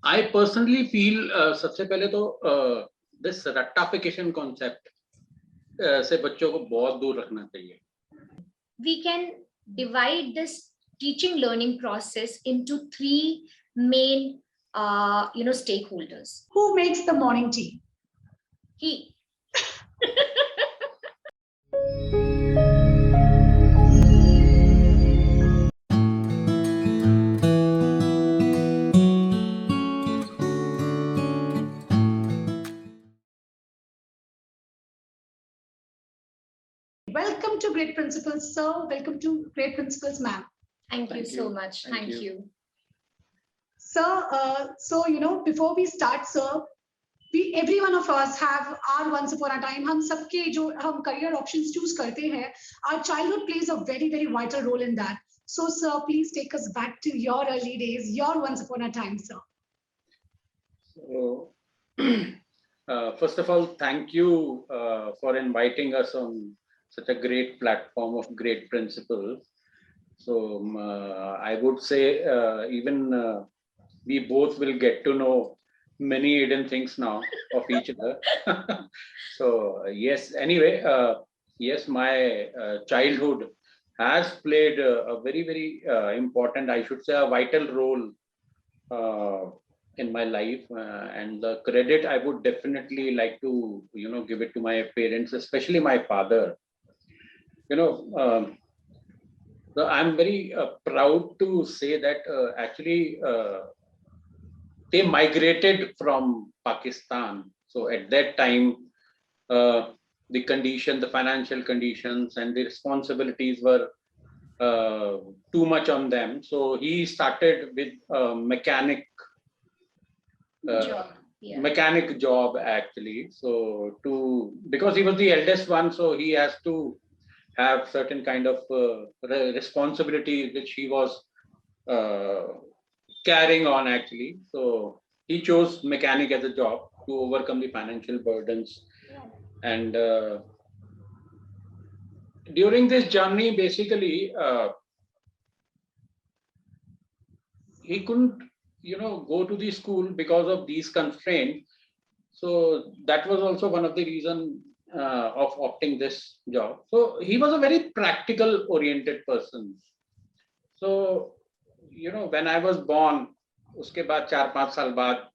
I personally feel सबसे पहले तो this रट्टाफिकेशन concept से बच्चों को बहुत दूर रखना चाहिए. We can divide this teaching learning process into three main stakeholders. Who makes the morning tea? He. Welcome to Great Principles, sir. Welcome to Great Principles, ma'am. Thank you so much. Thank you. Sir, so before we start, sir, every one of us have our once upon a time. हम सबके जो हम career options choose करते हैं, our childhood plays a very, very vital role in that. So, sir, please take us back to your early days, your once upon a time, sir. So, first of all, thank you for inviting us on such a great platform of Great Principles. So I would say even we both will get to know many hidden things now of each other. So yes, anyway, yes, my childhood has played a very, very important, I should say, a vital role in my life, and the credit I would definitely like to give it to my parents, especially my father. So I'm very proud to say that actually they migrated from Pakistan. So at that time, the financial conditions and the responsibilities were too much on them. So he started with mechanic job actually. So because he was the eldest one, so he has to have certain kind of responsibility which he was carrying on actually. So he chose mechanic as a job to overcome the financial burdens. And during this journey, basically, he couldn't go to the school because of these constraints. So that was also one of the reasons of opting this job. So he was a very practical oriented person. So when I was born, uske baad 4-5 saal baad,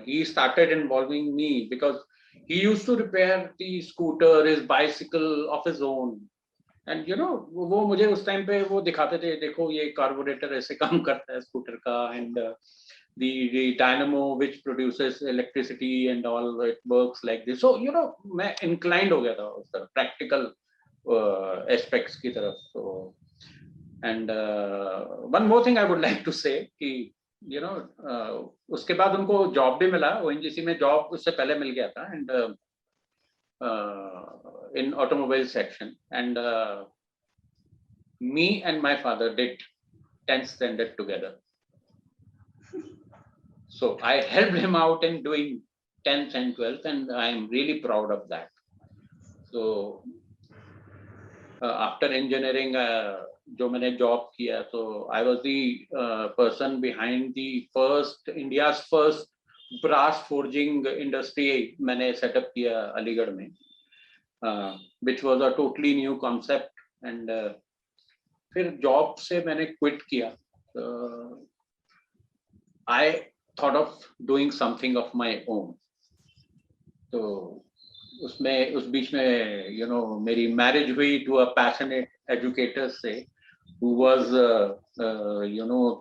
he started involving me because he used to repair the scooter, his bicycle of his own. And वो मुझे उस time पे वो दिखाते थे, देखो ये carburettor ऐसे काम करता है स्कूटर का, and the dynamo which produces electricity and all, it works like this. So मैं inclined हो गया था उस तरफ practical aspects की तरफ. So and one more thing I would like to say कि उसके बाद उनको जॉब भी मिला, ONGC में जॉब उससे पहले मिल गया था, and in automobile section, and me and my father did 10th standard together. So I helped him out in doing 10th and 12th, and I am really proud of that. So after engineering, जो मैंने job किया, so I was the person behind the India's first brass forging industry मैंने set up किया अलीगढ़ में, which was a totally new concept. And फिर job से मैंने quit किया. I thought of doing something of my own. तो उस बीच में मेरी marriage हुई to a passionate educator से, who was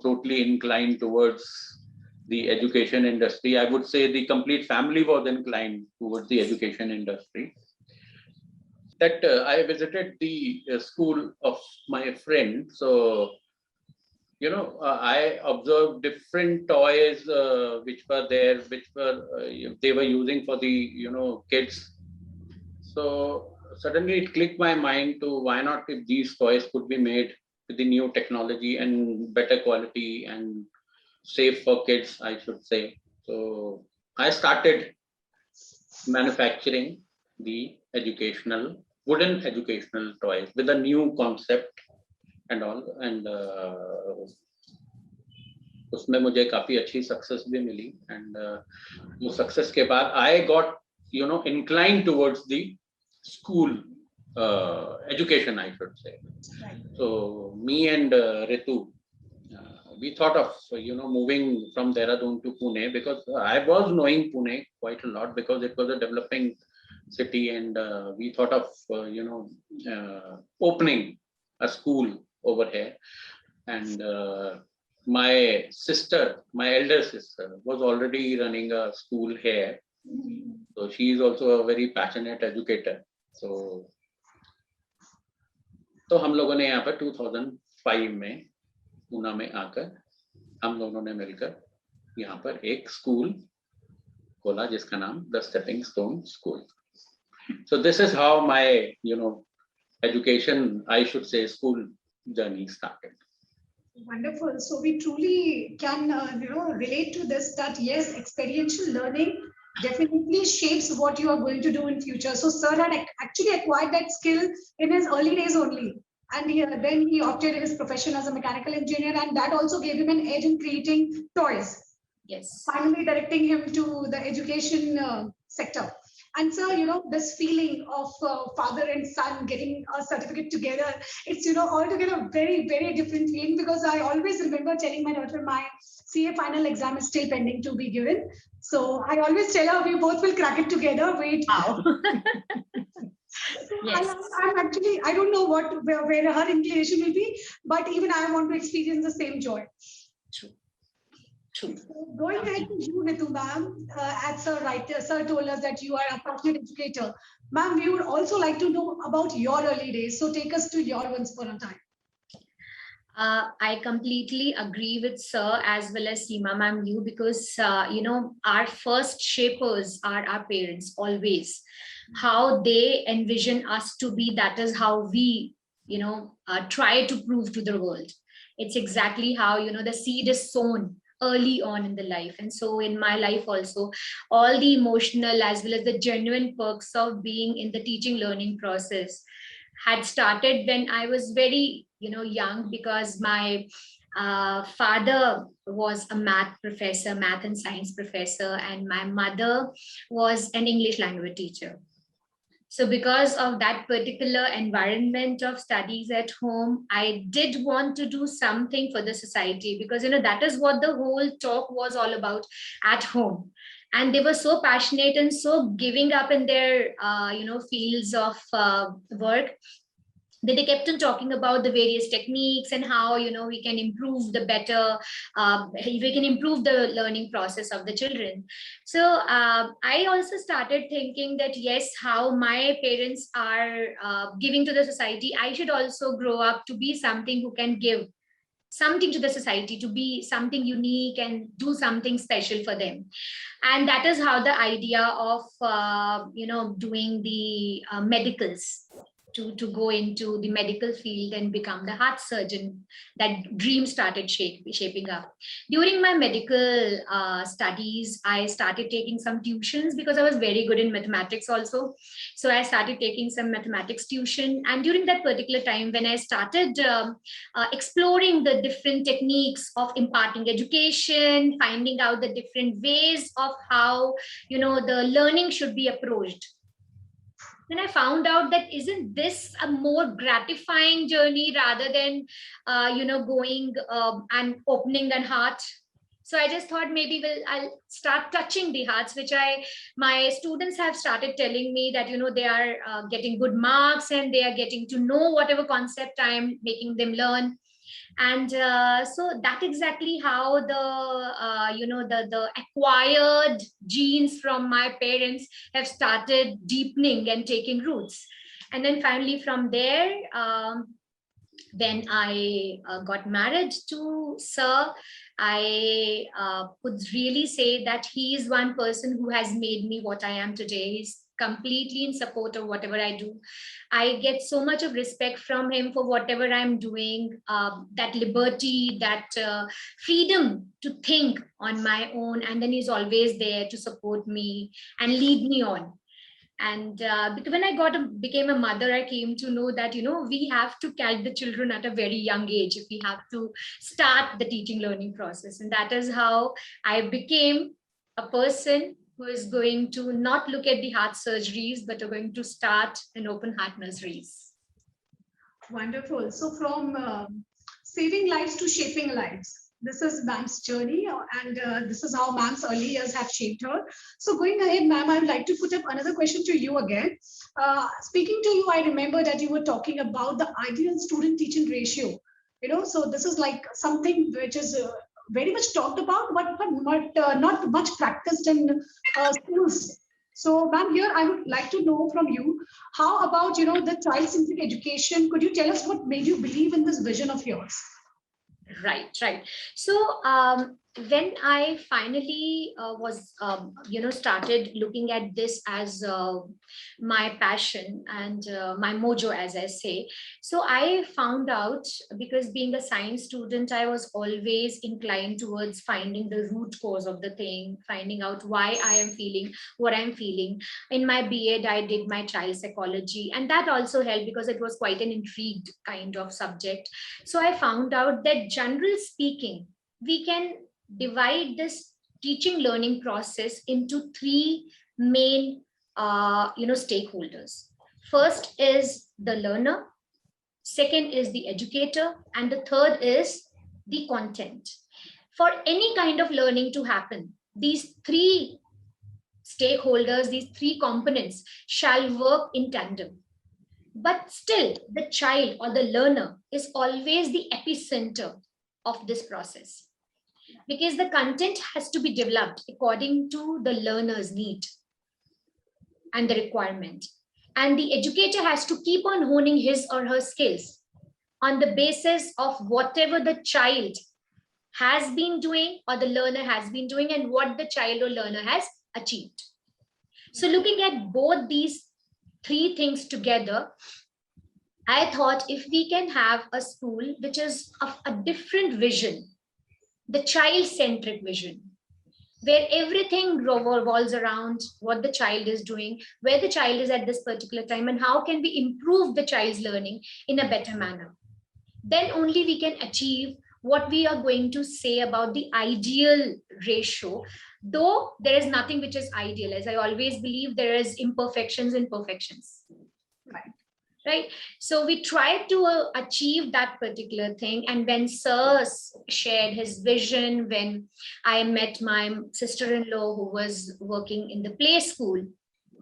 totally inclined towards the education industry. I would say the complete family was inclined towards the education industry. That I visited the school of my friend. So I observed different toys which were there, which were they were using for the kids. So suddenly it clicked my mind to why not if these toys could be made with the new technology and better quality and safe for kids, I should say. So I started manufacturing the wooden educational toys with a new concept and all. And उसमें मुझे काफी अच्छी success भी मिली and वो success के बाद I got inclined towards the school education, I should say. Right. So me and Ritu, we thought of moving from Dehradun to Pune, because I was knowing Pune quite a lot because it was a developing city, and we thought of opening a school over here. And my elder sister was already running a school here, so she is also a very passionate educator. तो हम लोगों ने यहाँ पर 2005 में पूना में आकर हम लोगों ने मिलकर यहाँ पर एक स्कूल खोला जिसका नाम the stepping stone school. So this is how my education, I should say, school journey started. Wonderful. So we truly can relate to this, that yes, experiential learning definitely shapes what you are going to do in future. So sir had actually acquired that skill in his early days only, and then he opted his profession as a mechanical engineer, and that also gave him an edge in creating toys. Yes. Finally directing him to the education sector. And sir, this feeling of father and son getting a certificate together, it's, altogether very, very different feeling, because I always remember telling my daughter, my CA final exam is still pending to be given. So I always tell her, we both will crack it together. Wait. Wow. Yes. I'm actually, I don't know where her inclination will be, but even I want to experience the same joy. True. So going ahead to you, Ritu ma'am, as sir told us that you are a passionate educator. Ma'am, we would also like to know about your early days. So take us to your Once Upon a Time. I completely agree with sir as well as Seema ma'am, you, because our first shapers are our parents always. How they envision us to be, that is how we try to prove to the world. It's exactly how the seed is sown early on in the life. And so in my life also, all the emotional as well as the genuine perks of being in the teaching learning process had started when I was very young, because my father was a math and science professor, and my mother was an English language teacher. So because of that particular environment of studies at home, I did want to do something for the society, because that is what the whole talk was all about at home. And they were so passionate and so giving up in their fields of work. They kept on talking about the various techniques and how we can improve the better, we can improve the learning process of the children. So I also started thinking that yes, how my parents are giving to the society, I should also grow up to be something who can give something to the society, to be something unique and do something special for them. And that is how the idea of doing the medicals, to go into the medical field and become the heart surgeon, that dream started shaping up. During my medical studies, I started taking some tuitions because I was very good in mathematics also. So I started taking some mathematics tuition. And during that particular time, when I started exploring the different techniques of imparting education, finding out the different ways of how the learning should be approached, then I found out that isn't this a more gratifying journey rather than, going and opening the heart. So I just thought maybe I'll start touching the hearts, which my students have started telling me that, they are getting good marks and they are getting to know whatever concept I'm making them learn. And so that's exactly how the acquired genes from my parents have started deepening and taking roots. And then finally from there, when I got married to sir, I would really say that he is one person who has made me what I am today. He's completely in support of whatever I do. I get so much of respect from him for whatever I'm doing, that liberty, that freedom to think on my own. And then he's always there to support me and lead me on. And because when I became a mother, I came to know that, we have to catch the children at a very young age if we have to start the teaching learning process. And that is how I became a person who is going to not look at the heart surgeries, but are going to start an open heart nurseries. Wonderful. So from saving lives to shaping lives. This is ma'am's journey, and this is how ma'am's early years have shaped her. So going ahead, ma'am, I would like to put up another question to you again. Speaking to you, I remember that you were talking about the ideal student-teaching ratio. So this is like something which is very much talked about, but not much practiced in schools. So, ma'am, here I would like to know from you, how about, the child-centric education? Could you tell us what made you believe in this vision of yours? Right. So when I finally was, started looking at this as my passion and my mojo, as I say. So I found out, because being a science student, I was always inclined towards finding the root cause of the thing, finding out why I am feeling what I'm feeling. In my B.Ed, I did my child psychology, and that also helped because it was quite an intrigued kind of subject. So I found out that, generally speaking, we can divide this teaching learning process into three main stakeholders. First is the learner, second is the educator, and the third is the content. For any kind of learning to happen, these three stakeholders, these three components shall work in tandem. But still, the child or the learner is always the epicenter of this process, because the content has to be developed according to the learner's need and the requirement. And the educator has to keep on honing his or her skills on the basis of whatever the child has been doing or the learner has been doing and what the child or learner has achieved. So looking at both these three things together, I thought if we can have a school which is of a different vision, the child-centric vision, where everything revolves around what the child is doing, where the child is at this particular time, and how can we improve the child's learning in a better manner. Then only we can achieve what we are going to say about the ideal ratio, though there is nothing which is ideal. As I always believe, there is imperfections and perfections. Right. So we tried to achieve that particular thing. And when Sir shared his vision, when I met my sister-in-law who was working in the play school,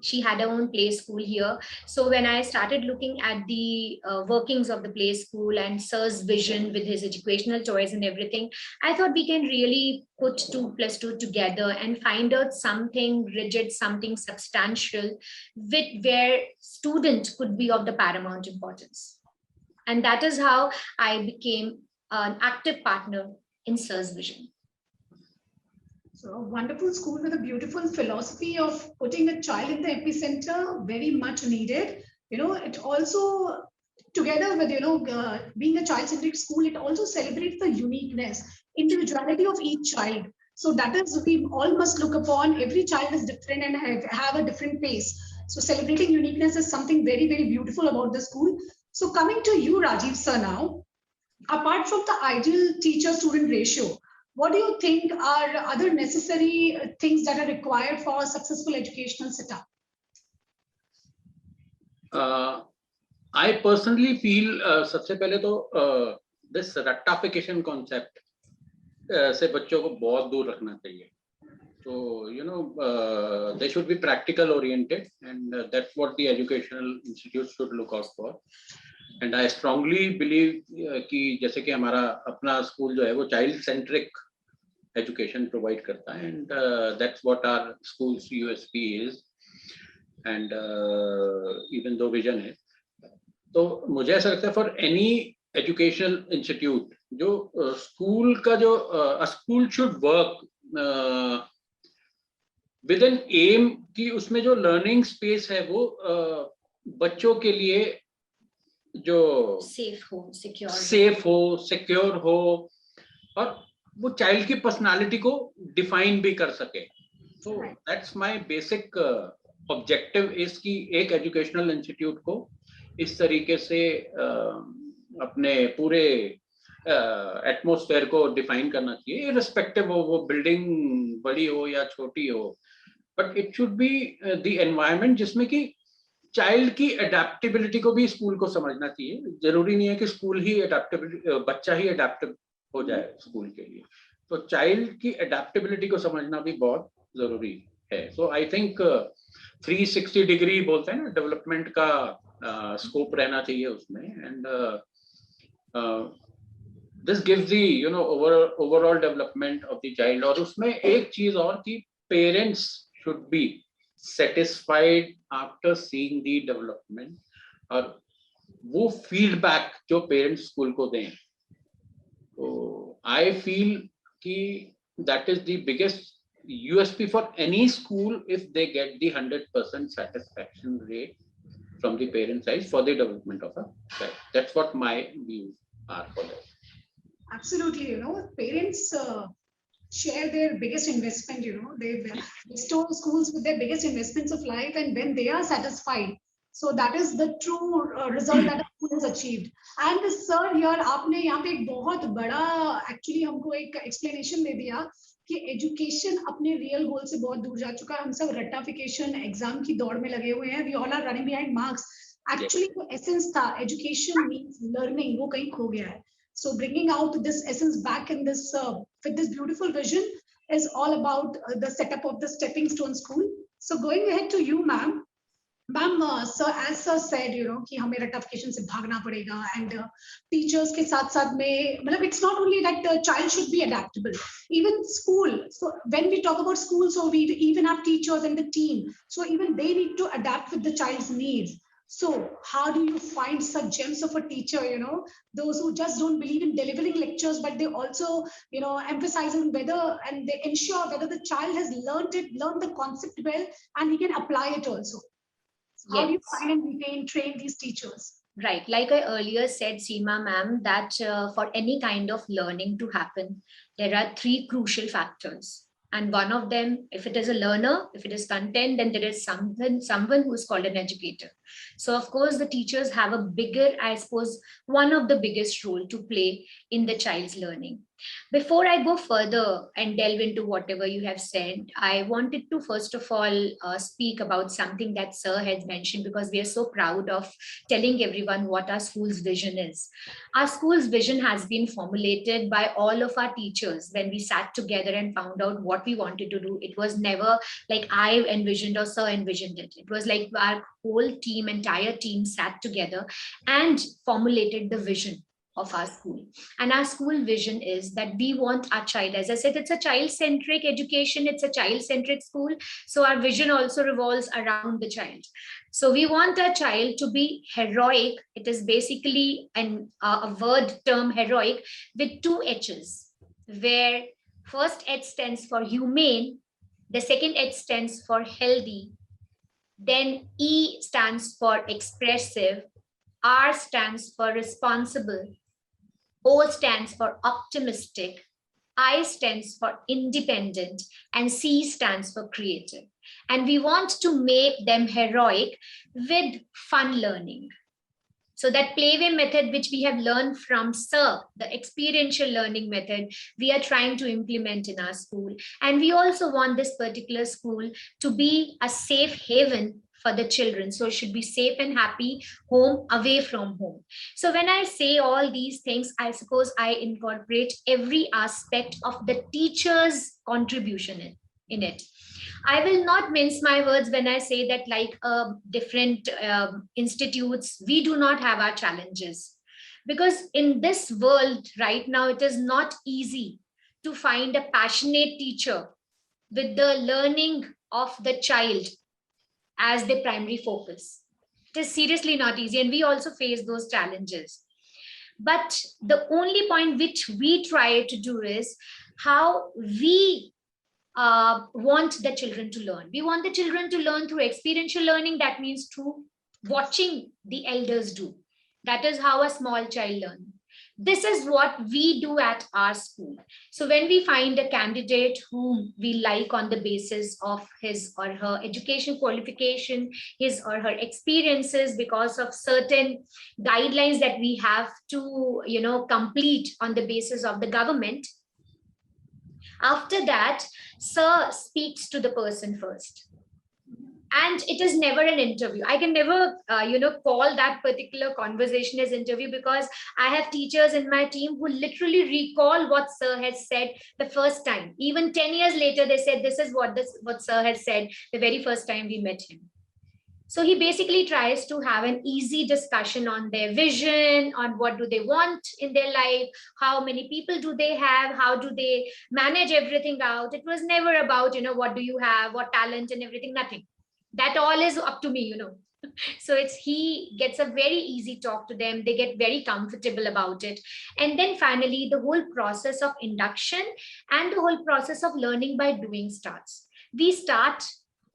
she had her own play school here. So when I started looking at the workings of the play school and Sir's vision with his educational choice and everything, I thought we can really put 2 + 2 together and find out something rigid, something substantial, where student could be of the paramount importance. And that is how I became an active partner in Sir's vision. So a wonderful school with a beautiful philosophy of putting a child in the epicenter, very much needed. It also, together with, being a child-centric school, it also celebrates the uniqueness, individuality of each child. So that is, we all must look upon, every child is different and have a different pace. So celebrating uniqueness is something very, very beautiful about the school. So coming to you, Rajiv sir, now, apart from the ideal teacher-student ratio, what do you think are other necessary things that are required for a successful educational setup? I personally feel, सबसे पहले तो this rectification concept से बच्चों को बहुत दूर रखना चाहिए. So they should be practical oriented, and that's what the educational institutes should look out for. And I strongly believe कि जैसे कि हमारा अपना स्कूल जो है वो child centric education provide करता है, and that's what our school's USP is, and even though vision है, तो मुझे ऐसा लगता है for any educational institute, जो school का जो a school should work with an aim कि उसमें जो learning space है वो बच्चों के लिए जो safe हो, secure हो, और वो child की personality को define भी कर सके. So that's my basic objective is कि एक एजुकेशनल इंस्टीट्यूट को इस तरीके से अपने पूरे एटमॉस्फेयर को डिफाइन करना चाहिए, इररिस्पेक्टिव हो वो बिल्डिंग बड़ी हो या छोटी हो, but it should be the environment जिसमें कि चाइल्ड की अडेप्टेबिलिटी को भी स्कूल को समझना चाहिए। जरूरी नहीं है कि स्कूल ही अडेप्टेबिलिटी, बच्चा ही अडेप्टिव हो जाए स्कूल के लिए, तो चाइल्ड की अडेप्टेबिलिटी को समझना भी बहुत जरूरी है। सो आई थिंक 360 डिग्री बोलते हैं ना डेवलपमेंट का स्कोप रहना चाहिए उसमें, and this gives the overall development of the child. और उसमें एक चीज और कि parents should be satisfied after seeing the development, और वो फीडबैक जो पेरेंट्स स्कूल को दें, तो आई फील कि that is the biggest USP for any school if they get the 100% satisfaction rate from the parent side for the development of a child. That's what my views are for that. Absolutely, parents share their biggest investment. They bestow schools with their biggest investments of life, and when they are satisfied, so that is the true result that a school has achieved. And sir, here आपने यहाँ पे एक बहुत बड़ा actually हमको एक explanation दे दिया कि एजुकेशन अपने रियल गोल से बहुत दूर जा चुका है। हम सब रट्टाफिकेशन एग्जाम की दौड़ में लगे हुए हैं, we all are running behind marks. Actually जो एसेंस था एजुकेशन मींस लर्निंग, वो कहीं खो गया है। So bringing out this essence back in this with this beautiful vision is all about the setup of the stepping stone school. So going ahead to you, ma'am. Ma'am, sir, as sir said, कि हमें रट्टाफिकेशन से भागना पड़ेगा, and teachers के साथ साथ में, मतलब it's not only that the child should be adaptable, even school. So when we talk about school, so we even have teachers and the team, so even they need to adapt with the child's needs. So how do you find such gems of a teacher, those who just don't believe in delivering lectures, but they also, emphasize on whether, and they ensure whether the child has learned the concept well, and he can apply it also. How do you find and train these teachers? Right. Like I earlier said, Seema ma'am, that for any kind of learning to happen, there are 3 crucial factors. And one of them, if it is a learner, if it is content, then there is someone who is called an educator. So of course, the teachers have a bigger, I suppose, one of the biggest role to play in the child's learning. Before I go further and delve into whatever you have said, I wanted to first of all speak about something that sir has mentioned, because we are so proud of telling everyone what our school's vision is. Our school's vision has been formulated by all of our teachers when we sat together and found out what we wanted to do. It was never like I envisioned or sir envisioned it. It was like our whole team, entire team sat together and formulated the vision of our school. And our school vision is that we want our child, as I said, it's a child-centric education, it's a child-centric school. So our vision also revolves around the child. So we want our child to be heroic. It is basically a word term, heroic, with 2 H's, where first H stands for humane, the second H stands for healthy, then E stands for expressive, R stands for responsible, O stands for optimistic, I stands for independent, and C stands for creative. And we want to make them heroic with fun learning. So that playway method, which we have learned from Sir, the experiential learning method, we are trying to implement in our school. And we also want this particular school to be a safe haven for the children. So it should be safe and happy, home away from home. So when I say all these things, I suppose I incorporate every aspect of the teacher's contribution in it. I will not mince my words when I say that, like different institutes, we do not have our challenges. Because in this world right now, it is not easy to find a passionate teacher with the learning of the child as the primary focus. It is seriously not easy, and we also face those challenges. But the only point which we try to do is how we want the children to learn. We want the children to learn through experiential learning. That means through watching the elders do. That is how a small child learns. This is what we do at our school. So when we find a candidate whom we like on the basis of his or her education qualification, his or her experiences, because of certain guidelines that we have to, complete on the basis of the government, after that, sir speaks to the person first. And it is never an interview. I can never call that particular conversation as interview, because I have teachers in my team who literally recall what sir has said the first time. Even 10 years later, they said this is what sir had said the very first time we met him. So he basically tries to have an easy discussion on their vision, on what do they want in their life, how many people do they have, how do they manage everything out. It was never about, what do you have, what talent and everything, nothing. That all is up to me. So he gets a very easy talk to them. They get very comfortable about it. And then finally, the whole process of induction and the whole process of learning by doing starts. We start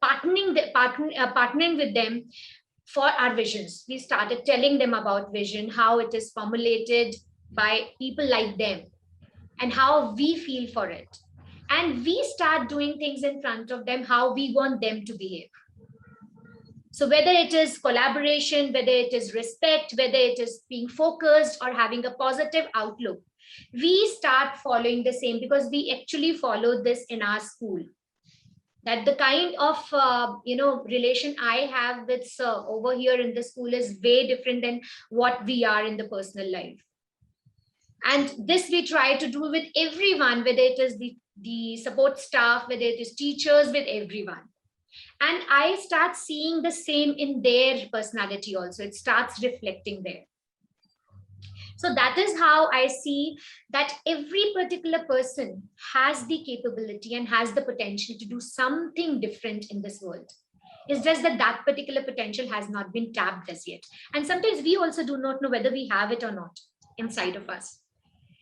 partnering with them for our visions. We started telling them about vision, how it is formulated by people like them, and how we feel for it. And we start doing things in front of them, how we want them to behave. So whether it is collaboration, whether it is respect, whether it is being focused or having a positive outlook, we start following the same, because we actually follow this in our school. That the kind of relation I have with sir over here in the school is way different than what we are in the personal life. And this we try to do with everyone, whether it is the support staff, whether it is teachers, with everyone. And I start seeing the same in their personality also. It starts reflecting there. So that is how I see that every particular person has the capability and has the potential to do something different in this world. It's just that that particular potential has not been tapped as yet. And sometimes we also do not know whether we have it or not inside of us.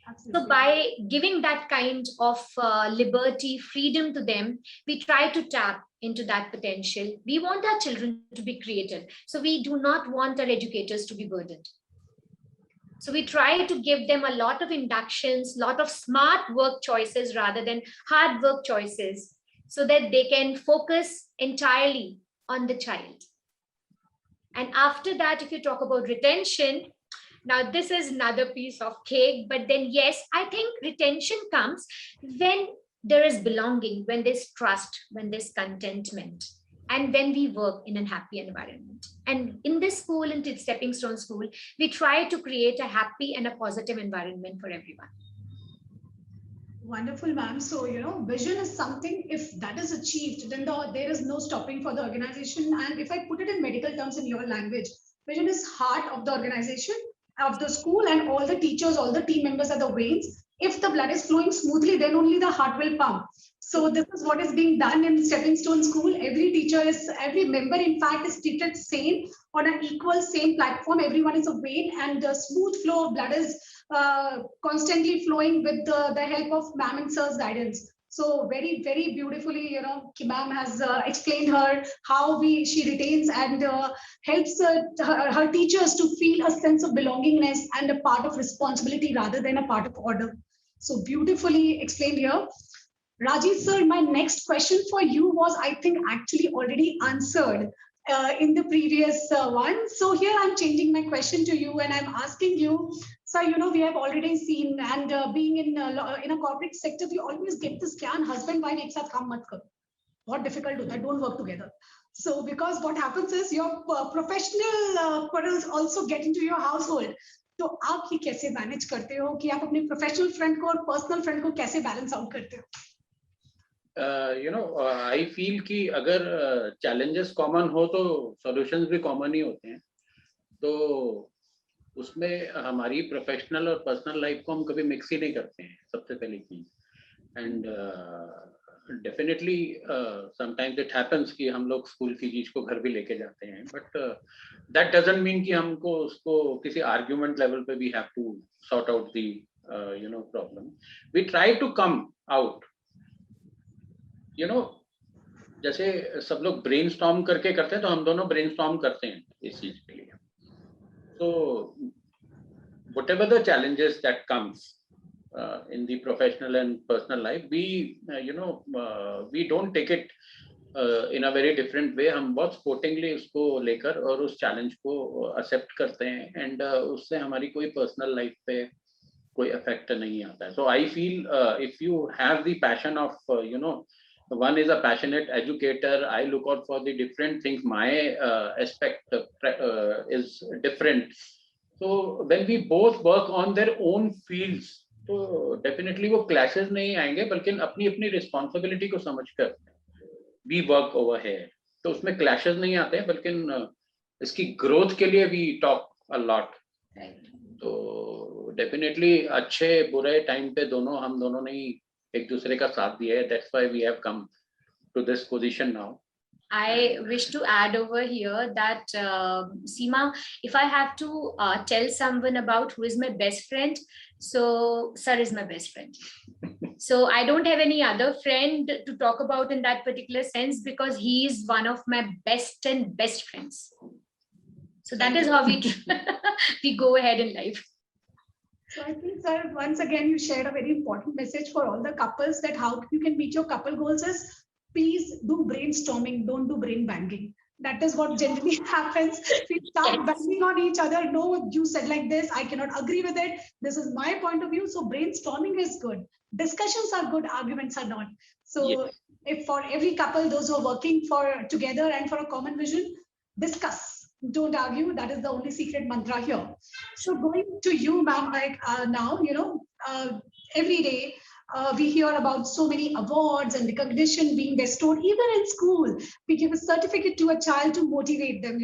Absolutely. So by giving that kind of liberty, freedom to them, we try to tap into that potential. We want our children to be creative. So we do not want our educators to be burdened. So we try to give them a lot of inductions, lot of smart work choices rather than hard work choices, so that they can focus entirely on the child. And after that, if you talk about retention, now this is another piece of cake, but then yes, I think retention comes when there is belonging, when there's trust, when there's contentment, and when we work in a happy environment. And in this school, in Stepping Stone School, we try to create a happy and a positive environment for everyone. Wonderful, ma'am. So, vision is something, if that is achieved, then there is no stopping for the organization. And if I put it in medical terms in your language, vision is heart of the organization, of the school, and all the teachers, all the team members are the veins. If the blood is flowing smoothly, then only the heart will pump. So this is what is being done in Stepping Stone School. Every member, in fact, is treated same on an equal, same platform. Everyone is a vein, and the smooth flow of blood is constantly flowing with the help of ma'am and sir's guidance. So very, very beautifully, ma'am has explained how she retains and helps her teachers to feel a sense of belongingness and a part of responsibility rather than a part of order. So beautifully explained here. Rajiv sir, my next question for you was, I think, actually already answered in the previous one. So here I'm changing my question to you, and I'm asking you, so we have already seen, and being in a corporate sector, we always get this kyan husband wife ek saath kaam mat karo. बहुत difficult hota hai, don't work together. So because what happens is your professional quarrels also get into your household. तो आप ये कैसे manage करते हो कि आप अपने प्रोफेशनल फ्रेंड को और पर्सनल फ्रेंड को कैसे बैलेंस आउट करते हो? I feel कि अगर challenges common हो तो solutions भी common ही होते हैं. तो उसमें हमारी प्रोफेशनल और पर्सनल लाइफ को हम कभी मिक्स ही नहीं करते हैं, सबसे पहली चीज. And definitely sometimes it happens कि हम लोग स्कूल की चीज को घर भी लेके जाते हैं, बट दैट डजंट मीन कि हमको उसको किसी आर्ग्यूमेंट लेवल पे we have to sort out the problem. We try to come out, जैसे सब लोग ब्रेनस्टॉर्म करके करते हैं, तो हम दोनों ब्रेनस्टॉर्म करते हैं इस चीज के लिए. So whatever the challenges that comes in the professional and personal life, we we don't take it in a very different way. हम बहुत sportingly उसको लेकर और उस challenge को accept करते हैं, and उससे हमारी कोई personal life पे कोई effect नहीं आता है. So I feel if you have the passion of one is a passionate educator, I look out for the different things. My aspect is different. So when we both work on their own fields, तो definitely वो clashes नहीं आएंगे, बल्कि अपनी अपनी responsibility को समझकर we work over here. तो उसमें clashes नहीं आते हैं, बल्कि इसकी growth के लिए we talk a lot. तो definitely अच्छे बुरे time पे हम दोनों ने एक दूसरे का साथ दिया है. That's why we have come to this position now. I wish to add over here that Seema, if I have to tell someone about who is my best friend, so Sir is my best friend. So I don't have any other friend to talk about in that particular sense, because he is one of my best and best friends. So that is how we go ahead in life. So I think, sir, once again, you shared a very important message for all the couples, that how you can meet your couple goals is, please do brainstorming, don't do brain banging. That is what generally happens. We start banging on each other. No, you said like this, I cannot agree with it. This is my point of view. So brainstorming is good. Discussions are good, arguments are not. So if for every couple, those who are working together and for a common vision, discuss. Don't argue. That is the only secret mantra here. So going to you, ma'am, like now, every day, we hear about so many awards and recognition being bestowed, even in school. We give a certificate to a child to motivate them,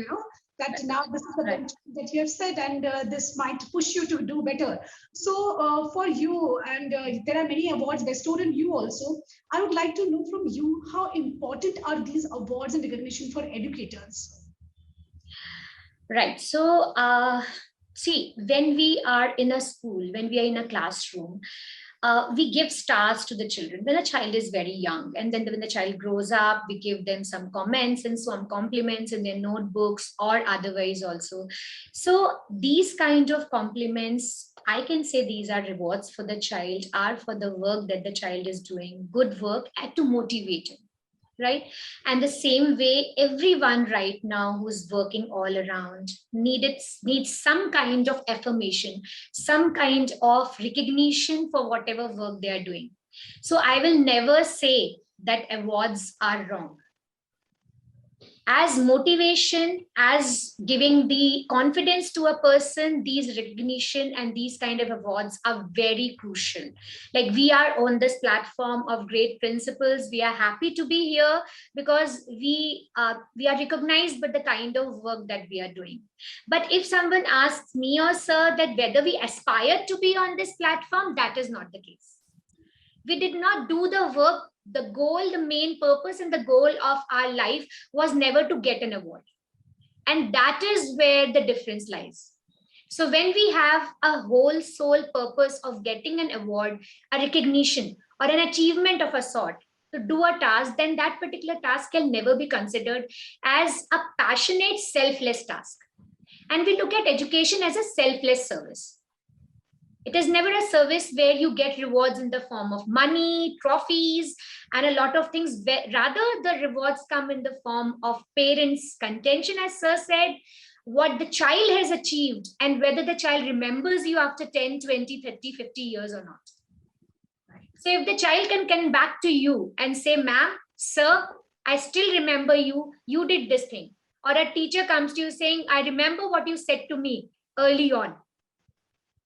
that now this is the benchmark that you have set, and this might push you to do better. So for you, and there are many awards bestowed on you also, I would like to know from you, how important are these awards and recognition for educators? Right. So see, when we are in a school, when we are in a classroom, we give stars to the children when a child is very young, and then when the child grows up, we give them some comments and some compliments in their notebooks or otherwise also. So these kind of compliments, I can say these are rewards for the child, are for the work that the child is doing, good work, and to motivate him. Right? And the same way, everyone right now who's working all around needs some kind of affirmation, some kind of recognition for whatever work they are doing. So I will never say that awards are wrong. As motivation, as giving the confidence to a person, these recognition and these kind of awards are very crucial. Like, we are on this platform of great principles. We are happy to be here because we are recognized by the kind of work that we are doing. But if someone asks me or sir that whether we aspire to be on this platform, that is not the case. We did not do the work. The goal, the main purpose and the goal of our life was never to get an award. And that is where the difference lies. So when we have a whole soul purpose of getting an award, a recognition, or an achievement of a sort to do a task, then that particular task can never be considered as a passionate, selfless task. And we look at education as a selfless service. It is never a service where you get rewards in the form of money, trophies, and a lot of things. Rather, the rewards come in the form of parents' contention, as sir said, what the child has achieved and whether the child remembers you after 10, 20, 30, 50 years or not. So if the child can come back to you and say, ma'am, sir, I still remember you, you did this thing. Or a teacher comes to you saying, I remember what you said to me early on.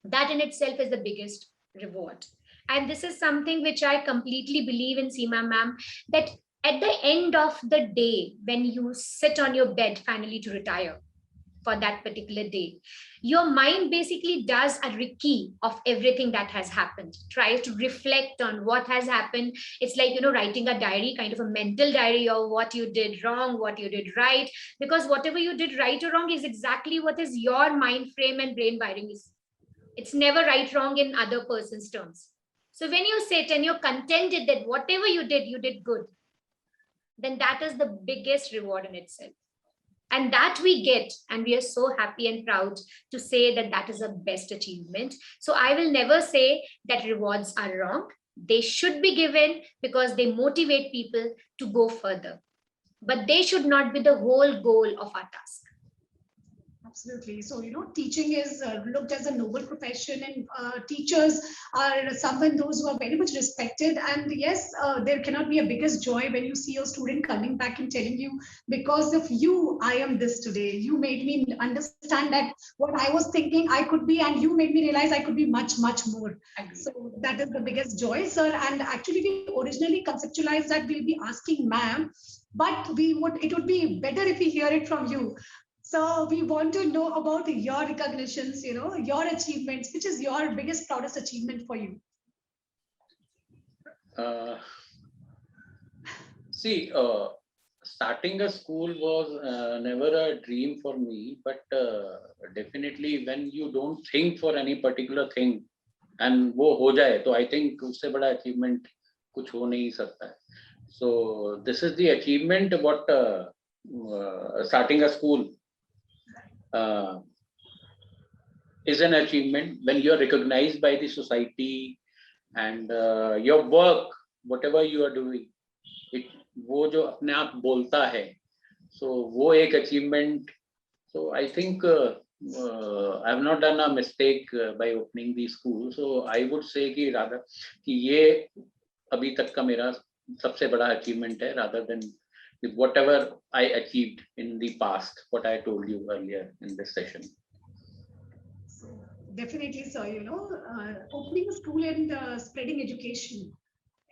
That in itself is the biggest reward. And this is something which I completely believe in, Seema ma'am, that at the end of the day, when you sit on your bed finally to retire for that particular day, your mind basically does a recce of everything that has happened, tries to reflect on what has happened. It's like, writing a diary, kind of a mental diary of what you did wrong, what you did right, because whatever you did right or wrong is exactly what is your mind frame and brain wiring is. It's never right, wrong in other person's terms. So when you sit and you're contented that whatever you did good, then that is the biggest reward in itself. And that we get, and we are so happy and proud to say that that is a best achievement. So I will never say that rewards are wrong. They should be given because they motivate people to go further, but they should not be the whole goal of our task. Absolutely. So, teaching is looked as a noble profession, and teachers are someone those who are very much respected. And yes, there cannot be a biggest joy when you see your student coming back and telling you, because of you, I am this today. You made me understand that what I was thinking I could be, and you made me realize I could be much, much more. So that is the biggest joy, sir. And actually, we originally conceptualized that we'll be asking ma'am, but it would be better if we hear it from you. So we want to know about your recognitions, your achievements. Which is your biggest, proudest achievement for you? Starting a school was never a dream for me, but definitely when you don't think for any particular thing and वो हो जाए, तो I think उससे बड़ा achievement कुछ हो नहीं सकता है. So this is the achievement what starting a school is an achievement when you are recognized by the society, and your work, whatever you are doing, वो जो अपने आप बोलता है, so वो एक achievement. So I think I have not done a mistake by opening the school. So I would say कि rather कि ये अभी तक का मेरा सबसे बड़ा achievement है, rather than whatever I achieved in the past, what I told you earlier in this session. Definitely, sir. Opening a school and spreading education.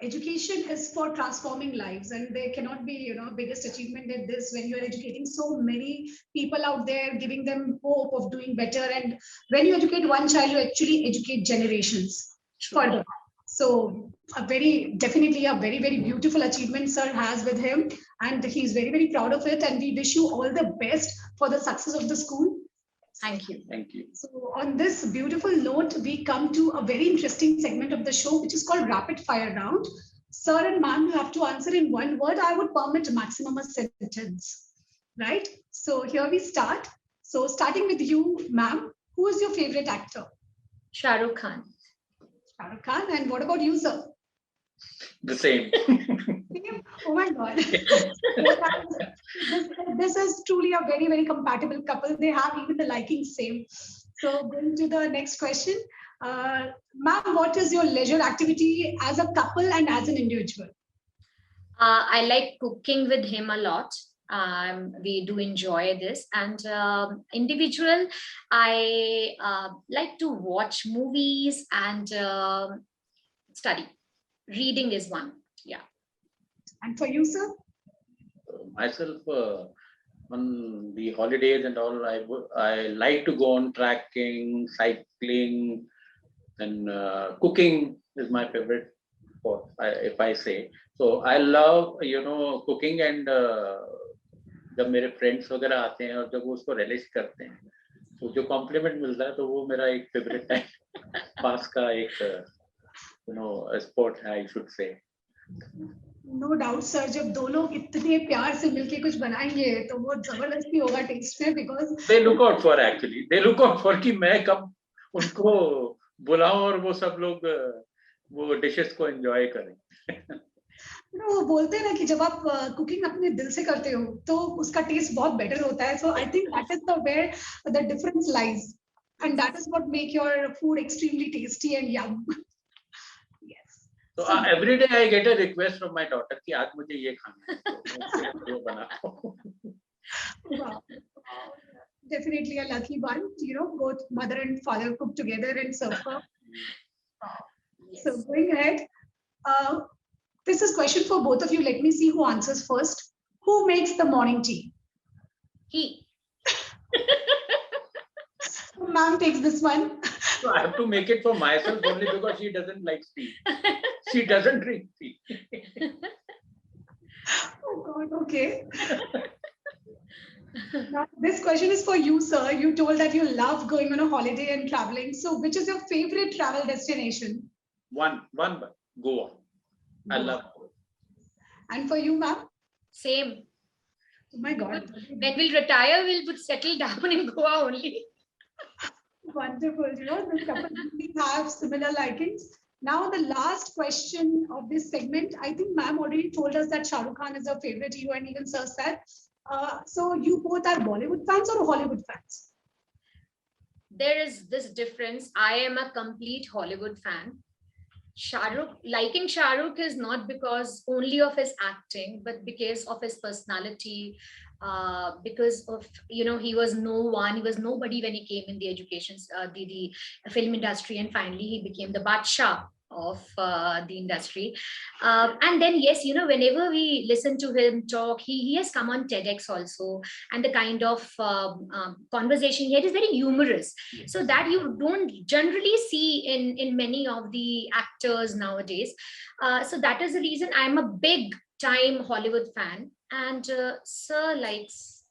Education is for transforming lives, and there cannot be, biggest achievement than this when you are educating so many people out there, giving them hope of doing better. And when you educate one child, you actually educate generations further. So definitely a very, very beautiful achievement sir has with him, and he's very, very proud of it. And we wish you all the best for the success of the school. Thank you. Thank you. So on this beautiful note, we come to a very interesting segment of the show, which is called Rapid Fire Round. Sir and ma'am, you have to answer in one word. I would permit maximum a sentence, right? So here we start. So starting with you, ma'am, who is your favorite actor? Shah Rukh Khan. Shah Rukh Khan. And what about you, sir? The same. Oh my God. This is truly a very, very compatible couple. They have even the liking same. So going to the next question. Ma'am, what is your leisure activity as a couple and as an individual? I like cooking with him a lot. We do enjoy this. And individual, I like to watch movies and study. Reading is one. Yeah. And for you, sir? Myself, on the holidays and all, I like to go on trekking, cycling, and cooking is my favorite sport, if I say. So I love, cooking, and जब मेरे friends वगैरह आते हैं और जब वो उसको relish करते हैं, तो जो compliment मिलता है, तो वो मेरा एक favorite है, पास का एक sport है, I should say. No doubt, sir. जब दो लोग इतने प्यार से मिलके कुछ बनाएंगे तो वो जबरदस्ती होगा टेस्ट में, because they look out for कि मैं कब उनको बुलाऊं और वो सब लोग वो डिशेस को एंजॉय करें. वो बोलते हैं ना कि जब आप कुकिंग अपने दिल से करते हो तो उसका टेस्ट बहुत बेटर होता है. So I think that is where the difference lies, and that is what make your food extremely tasty and yum. So every day I get a request from my daughter कि आज मुझे ये खाना है, तो वो बनाओ. Wow. Definitely a lucky one. Both mother and father cook together and serve her. Yes. So going ahead, this is question for both of you. Let me see who answers first. Who makes the morning tea? He. Ma'am takes this one. So I have to make it for myself only because she doesn't like tea. She doesn't drink tea. Oh God, okay. Now, this question is for you, sir. You told that you love going on a holiday and traveling. So which is your favorite travel destination? One, Goa. I love Goa. And for you, ma'am? Same. Oh my God. When we'll retire, we'll settle down in Goa only. Wonderful. You know, this couple really have similar likings. Now, the last question of this segment, I think ma'am already told us that Shah Rukh Khan is her favorite hero, and even sir said. So you both are Bollywood fans or Hollywood fans? There is this difference. I am a complete Hollywood fan. Liking Shah Rukh is not because only of his acting, but because of his personality, because of, he was he was nobody when he came in the education, the film industry, and finally he became the Badshah of the industry. And then, yes, whenever we listen to him talk, he has come on TEDx also, and the kind of conversation he had is very humorous. Yes. So that you don't generally see in many of the actors nowadays. So that is the reason I'm a big time Hollywood fan, and sir likes.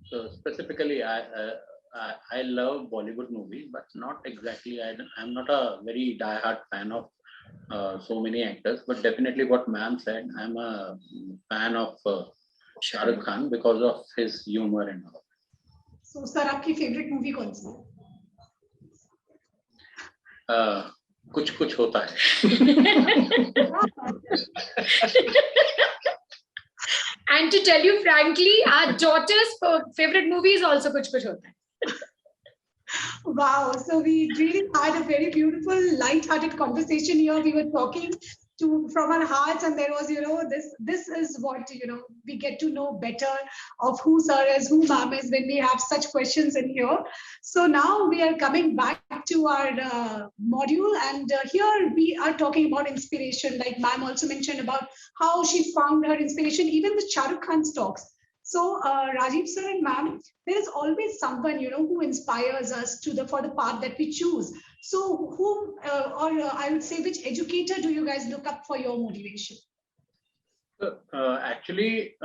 So specifically, I love Bollywood movies, but not exactly. I'm not a very die-hard fan of so many actors, but definitely what ma'am said, I'm a fan of Shah Rukh Khan because of his humor and all. So, sir, आपकी favorite movie कौन सी है? कुछ कुछ होता है. And to tell you frankly, our daughter's favorite movie is also Kuch Kuch Hota Hai. Wow. So we really had a very beautiful, light-hearted conversation here. We were talking from our hearts, and there was, this is what, we get to know better of who sir is, who ma'am is when we have such questions in here. So now we are coming back to our module, and here we are talking about inspiration. Like ma'am also mentioned about how she found her inspiration, even with Shah Rukh Khan's talks. So Rajiv sir and ma'am, there is always someone, who inspires us for the path that we choose. So whom, I would say, which educator do you guys look up for your motivation? Actually,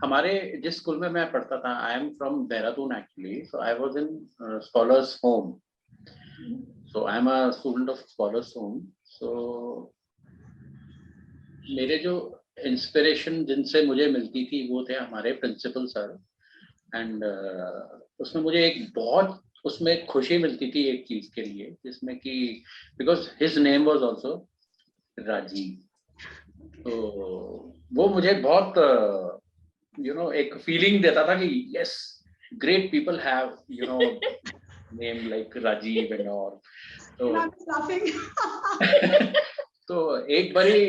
हमारे जिस school में मैं पढ़ता था, I am from Dehradun actually, so I was in Scholars Home. So I am a student of Scholars Home. So मेरे जो inspiration जिनसे मुझे मिलती थी वो थे हमारे प्रिंसिपल सर, एंड उसमें मुझे एक बहुत उसमें खुशी मिलती थी एक चीज के लिए, जिसमें कि because his name was also Rajiv, तो वो मुझे बहुत एक फीलिंग देता था कि yes, great people have name like Rajiv and all. तो एक बारी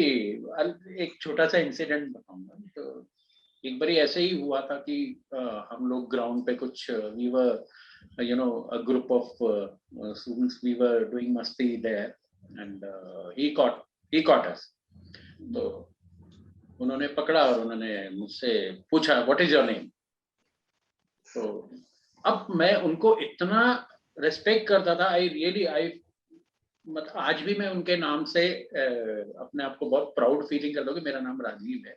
एक छोटा सा इंसिडेंट बताऊंगा. तो एक बारी ऐसे ही हुआ था कि हम लोग ग्राउंड पे कुछ we were a group of students, we were doing masti there, and he caught us. तो उन्होंने पकड़ा और उन्होंने मुझसे पूछा व्हाट इज योर नेम. तो अब मैं उनको इतना रेस्पेक्ट करता था, मतलब आज भी मैं उनके नाम से अपने आप को बहुत प्राउड फीलिंग करता हूँ कि मेरा नाम राजीव है.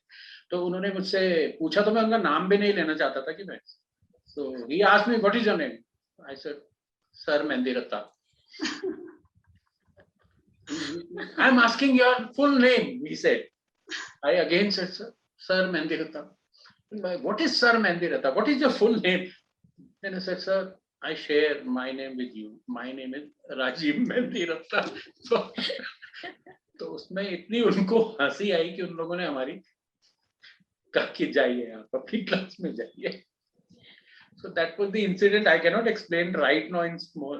तो उन्होंने मुझसे पूछा तो मैं उनका नाम भी नहीं लेना चाहता था कि मैं. So he asked me, what is your name? I said, Sir Mehndi Ratta. I'm asking your full name, he said. I again said, Sir Mehndi Ratta. What is Sir Mehndi Ratta? What is your full name? Then I said, sir, I share my name with you. My name is Rajiv Mehndi Ratta. तो उसमें इतनी उनको हंसी आई कि उन लोगों ने हमारी कहा कि जाइए आप अपनी क्लास में जाइए. So that was the incident. I cannot explain right now in small,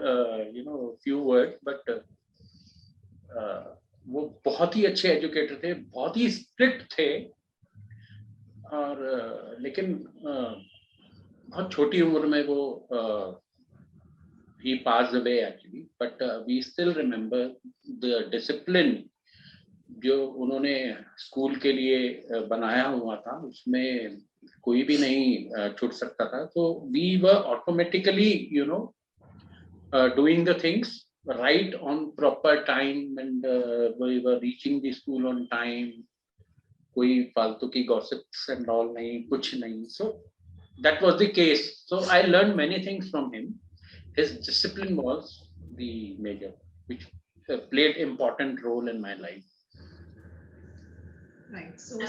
few words, but वो बहुत ही अच्छे एजुकेटर थे, बहुत ही स्ट्रिक्ट थे, और लेकिन बहुत छोटी उम्र में वो he passed away actually, but we still remember the discipline जो उन्होंने स्कूल के लिए बनाया हुआ था, उसमें कोई भी नहीं छूट सकता था. तो we were automatically doing the things right on proper time, and we were reaching the school on time. कोई फालतू की gossips and all नहीं, कुछ नहीं. So that was the case. So I learned many things from him. His discipline was the major, which played important role in my life. Right. So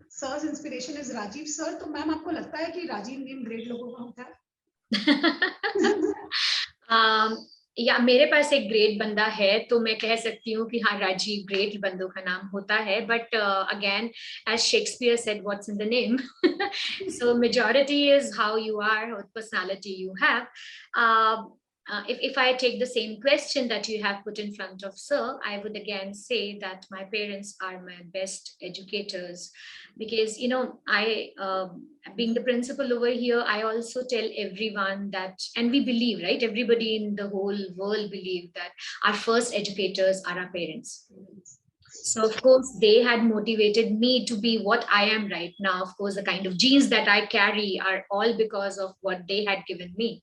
sir's inspiration is Rajiv sir. तो ma'am आपको लगता है कि Rajiv name great लोगों का होता है? या मेरे पास एक ग्रेट बंदा है तो मैं कह सकती हूँ कि हाँ राजीव ग्रेट बंदों का नाम होता है, but again as Shakespeare said what's in the name, so majority is how you are, what personality you have. If I take the same question that you have put in front of sir, I would again say that my parents are my best educators, because being the principal over here, I also tell everyone that, and we believe, right, everybody in the whole world believe that our first educators are our parents. So of course they had motivated me to be what I am right now. Of course the kind of genes that I carry are all because of what they had given me.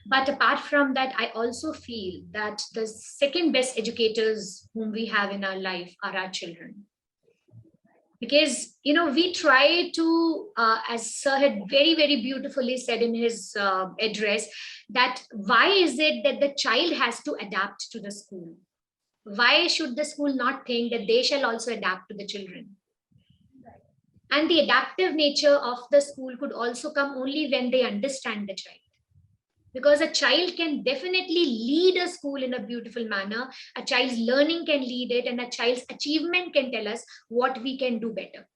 But apart from that, I also feel that the second best educators whom we have in our life are our children. Because, we try to, as sir had very, very beautifully said in his address, that why is it that the child has to adapt to the school? Why should the school not think that they shall also adapt to the children? And the adaptive nature of the school could also come only when they understand the child. Because a child can definitely lead a school in a beautiful manner. A child's learning can lead it, and a child's achievement can tell us what we can do better.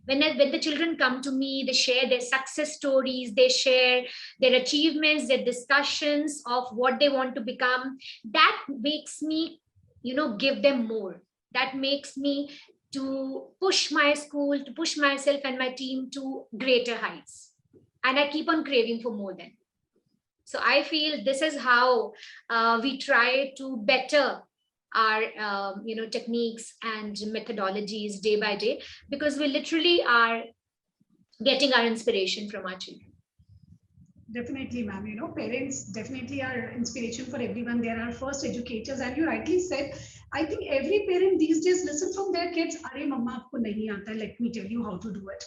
When the children come to me, they share their success stories, they share their achievements, their discussions of what they want to become. That makes me, give them more. That makes me to push my school, to push myself and my team to greater heights. And I keep on craving for more than. So I feel this is how we try to better our techniques and methodologies day by day, because we literally are getting our inspiration from our children. Definitely, ma'am. Parents definitely are inspiration for everyone. They are our first educators, and you rightly said, I think every parent these days listen from their kids. Arey mama, aapko nahi aata. Let me tell you how to do it.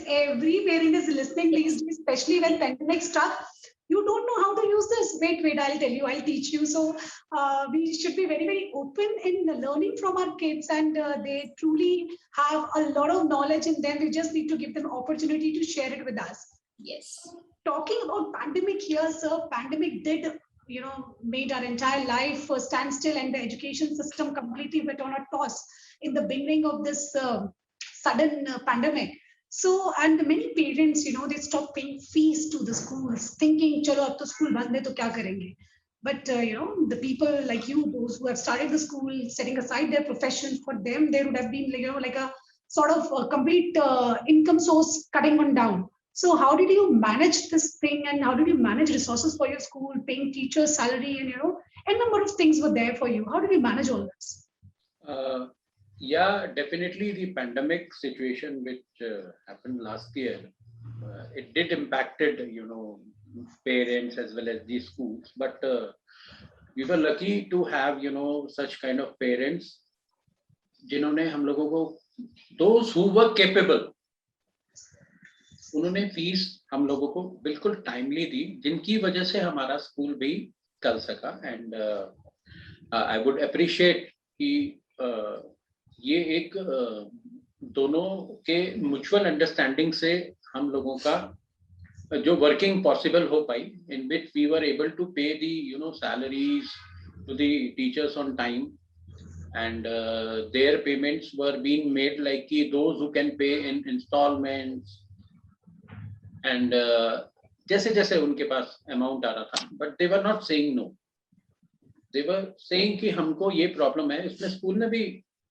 Every parent is listening these days, especially when pandemic stuff. You don't know how to use this. Wait, I'll tell you, I'll teach you. So we should be very, very open in learning from our kids, and they truly have a lot of knowledge in them. We just need to give them opportunity to share it with us. Yes. Talking about pandemic here, sir, pandemic did, made our entire life stand still, and the education system completely went on a toss in the beginning of this sudden pandemic. So, and many parents, they stop paying fees to the schools, thinking, chalo, ab to school band hai, to kya karenge? But, the people like you, those who have started the school, setting aside their profession, for them, there would have been, like a sort of a complete income source cutting on down. So how did you manage this thing, and how did you manage resources for your school, paying teachers' salary, and, a number of things were there for you. How did you manage all this? Yeah, definitely the pandemic situation which happened last year, it did impacted, parents as well as the schools. But we were lucky to have, such kind of parents, जिन्होंने हम लोगों को, those who were capable, उन्होंने fees हम लोगों को बिल्कुल timely दी, जिनकी वजह से हमारा स्कूल भी चल सका. एंड आई वुड अप्रिशिएट कि ये एक दोनों के म्यूचुअल अंडरस्टैंडिंग से हम लोगों का जो वर्किंग पॉसिबल हो पाई, in which we were able to pay the salaries to the teachers on time, and their payments were being made like those who can pay in installments, and जैसे जैसे उनके पास अमाउंट आ रहा था, but they were not saying no. They were saying कि हमको ये problem है. इसमें स्कूल ने भी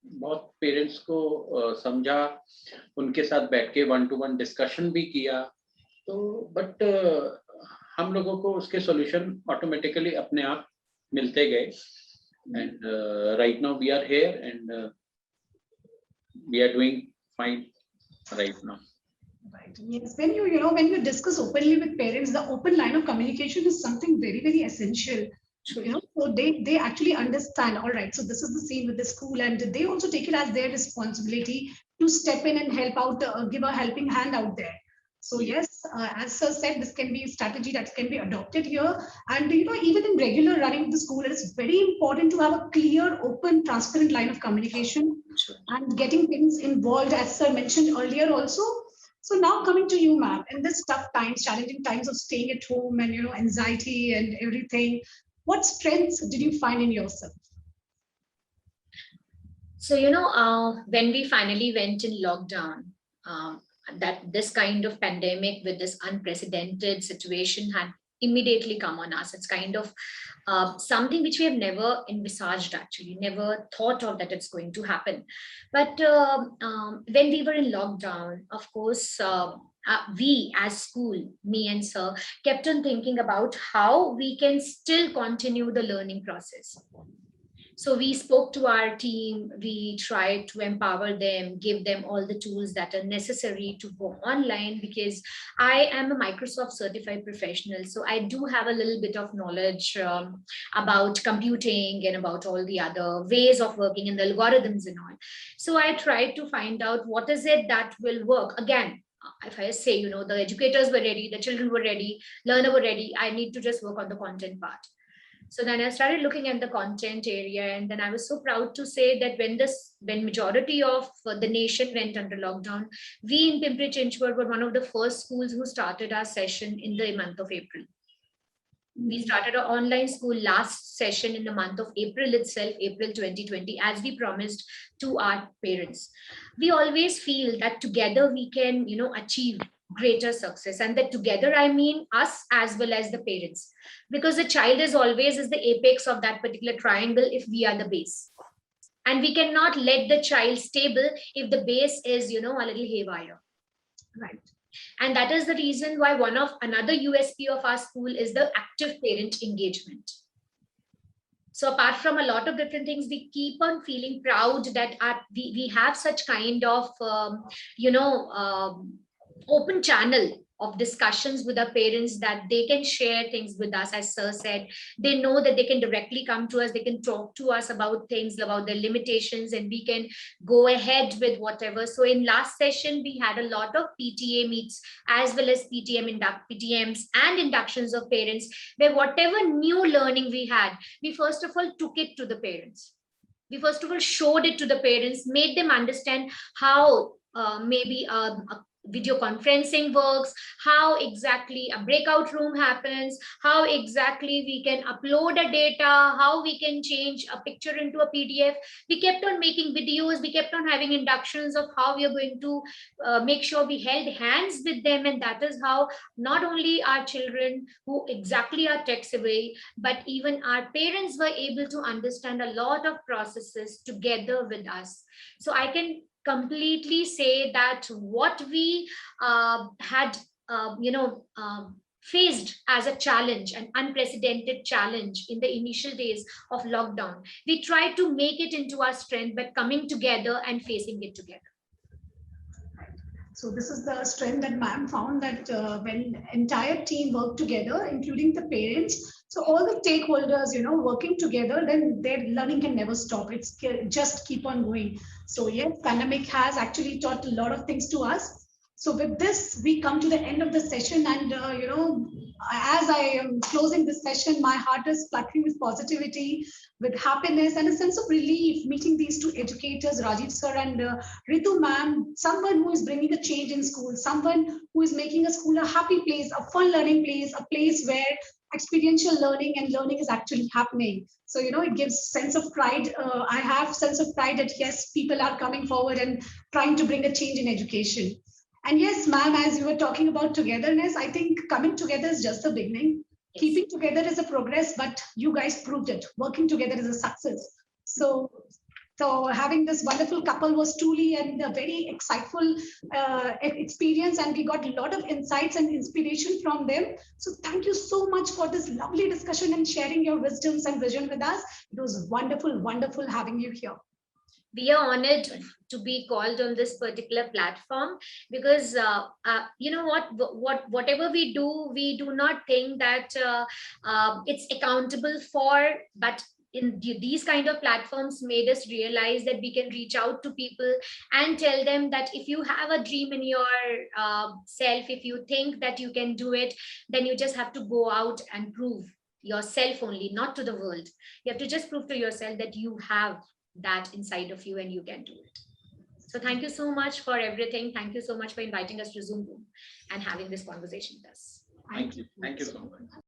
बहुत पेरेंट्स को समझा, उनके साथ बैठ के 1-to-1 डिस्कशन भी किया. तो बट हम लोगों को उसके सॉल्यूशन ऑटोमेटिकली अपने आप मिलते गए. And right now we are here, and we are doing fine right now. Right. Yes. When when you discuss openly with parents, the open line of communication is something very, very essential. So they actually understand. All right. So this is the same with the school, and they also take it as their responsibility to step in and help out, give a helping hand out there. So yes, as sir said, this can be a strategy that can be adopted here. And you know, even in regular running of the school, it is very important to have a clear, open, transparent line of communication Sure. and getting things involved, as sir mentioned earlier also. So now coming to you, ma'am, in this tough times, challenging times of staying at home and you know, anxiety and everything, what strengths did you find in yourself? So, when we finally went in lockdown, that this kind of pandemic with this unprecedented situation had immediately come on us. It's kind of something which we have never envisaged, actually, never thought of that it's going to happen. But when we were in lockdown, of course, we as school, me and sir, kept on thinking about how we can still continue the learning process. So we spoke to our team, we tried to empower them, give them all the tools that are necessary to go online, because I am a Microsoft certified professional. So I do have a little bit of knowledge about computing and about all the other ways of working and the algorithms and all. So I tried to find out what is it that will work. Again, if I say, the educators were ready, the children were ready, learner were ready, I need to just work on the content part. So then I started looking at the content area, and then I was so proud to say that when majority of the nation went under lockdown, we in Pimpri-Chinchwad were one of the first schools who started our session in the month of April. We started our online school last session in the month of April itself, April 2020, as we promised to our parents. We always feel that together we can, achieve greater success, and that together I mean us as well as the parents, because the child is the apex of that particular triangle if we are the base, and we cannot let the child stable if the base is a little haywire. Right. And that is the reason why another USP of our school is the active parent engagement. So apart from a lot of different things, we keep on feeling proud that we have such kind of open channel of discussions with our parents, that they can share things with us. As sir said, they know that they can directly come to us, they can talk to us about things, about their limitations, and we can go ahead with whatever. So in last session, we had a lot of PTA meets as well as PTMs and inductions of parents, where whatever new learning we had, we first of all took it to the parents. We first of all showed it to the parents, made them understand how maybe a video conferencing works, how exactly a breakout room happens, how exactly we can upload a data, how we can change a picture into a PDF. We kept on making videos, we kept on having inductions of how we are going to make sure we held hands with them. And that is how not only our children who exactly are tech savvy, but even our parents were able to understand a lot of processes together with us. So I can completely say that what we had faced as a challenge, an unprecedented challenge in the initial days of lockdown, we tried to make it into our strength by coming together and facing it together. So this is the strength that ma'am found, that when entire team work together, including the parents, so all the stakeholders, working together, then their learning can never stop. It's just keep on going. So yes, pandemic has actually taught a lot of things to us. So with this, we come to the end of the session, and as I am closing this session, my heart is fluttering with positivity, with happiness, and a sense of relief meeting these two educators, Rajiv sir and Ritu ma'am, someone who is bringing a change in school, someone who is making a school a happy place, a fun learning place, a place where experiential learning and learning is actually happening. So it gives sense of pride. I have sense of pride that yes, people are coming forward and trying to bring a change in education. And yes, ma'am, as you were talking about togetherness, I think coming together is just the beginning. Yes. Keeping together is a progress, but you guys proved it. Working together is a success. So having this wonderful couple was truly a very exciteful experience, and we got a lot of insights and inspiration from them. So thank you so much for this lovely discussion and sharing your wisdoms and vision with us. It was wonderful, wonderful having you here. We are honored to be called on this particular platform, because whatever we do not think that it's accountable for, but these kind of platforms made us realize that we can reach out to people and tell them that if you have a dream in your self, if you think that you can do it, then you just have to go out and prove yourself only, not to the world. You have to just prove to yourself that you have that inside of you and you can do it. So thank you so much for everything. Thank you so much for inviting us to Zoom Room and having this conversation with us. Thank you. Thank you so much.